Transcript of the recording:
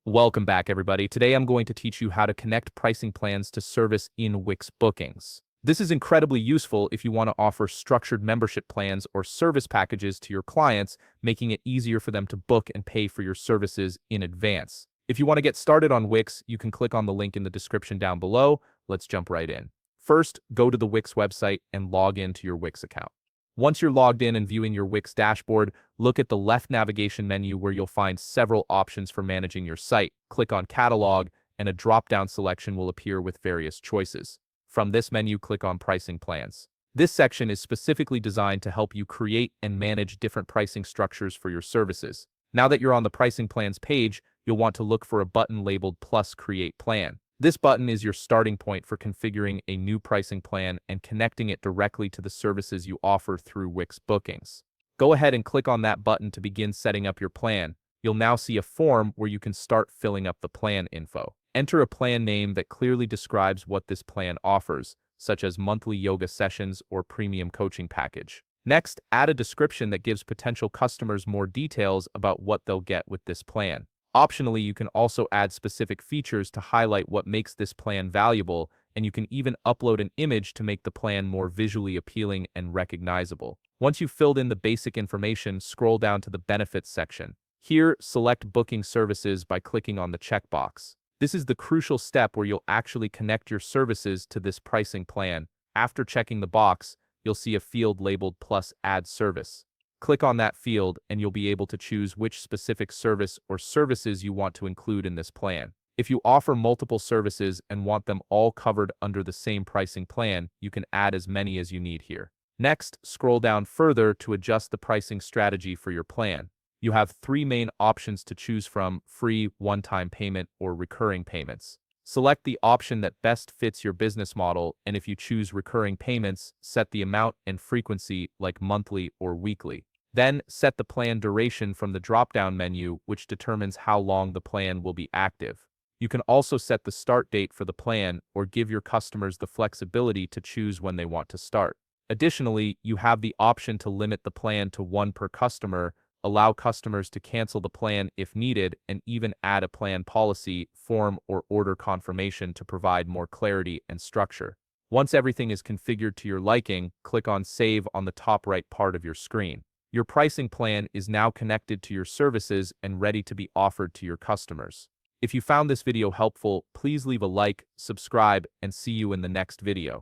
Welcome back, everybody. Today I'm going to teach you how to connect pricing plans to service in Wix Bookings. This is incredibly useful if you want to offer structured membership plans or service packages to your clients, making it easier for them to book and pay for your services in advance. If you want to get started on Wix, you can click on the link in the description down below. Let's jump right in. First, go to the Wix website and log into your Wix account. Once you're logged in and viewing your Wix dashboard, look at the left navigation menu where you'll find several options for managing your site. Click on Catalog, and a drop-down selection will appear with various choices. From this menu, click on Pricing Plans. This section is specifically designed to help you create and manage different pricing structures for your services. Now that you're on the Pricing Plans page, you'll want to look for a button labeled Plus Create Plan. This button is your starting point for configuring a new pricing plan and connecting it directly to the services you offer through Wix Bookings. Go ahead and click on that button to begin setting up your plan. You'll now see a form where you can start filling up the plan info. Enter a plan name that clearly describes what this plan offers, such as monthly yoga sessions or premium coaching package. Next, add a description that gives potential customers more details about what they'll get with this plan. Optionally, you can also add specific features to highlight what makes this plan valuable, and you can even upload an image to make the plan more visually appealing and recognizable. Once you've filled in the basic information, scroll down to the Benefits section. Here, select Booking Services by clicking on the checkbox. This is the crucial step where you'll actually connect your services to this pricing plan. After checking the box, you'll see a field labeled Plus Add Service. Click on that field and you'll be able to choose which specific service or services you want to include in this plan. If you offer multiple services and want them all covered under the same pricing plan, you can add as many as you need here. Next, scroll down further to adjust the pricing strategy for your plan. You have three main options to choose from: free, one-time payment, or recurring payments. Select the option that best fits your business model, and if you choose recurring payments, set the amount and frequency like monthly or weekly. Then, set the plan duration from the drop-down menu, which determines how long the plan will be active. You can also set the start date for the plan or give your customers the flexibility to choose when they want to start. Additionally, you have the option to limit the plan to one per customer, allow customers to cancel the plan if needed, and even add a plan policy, form, or order confirmation to provide more clarity and structure. Once everything is configured to your liking, click on Save on the top right part of your screen. Your pricing plan is now connected to your services and ready to be offered to your customers. If you found this video helpful, please leave a like, subscribe, and see you in the next video.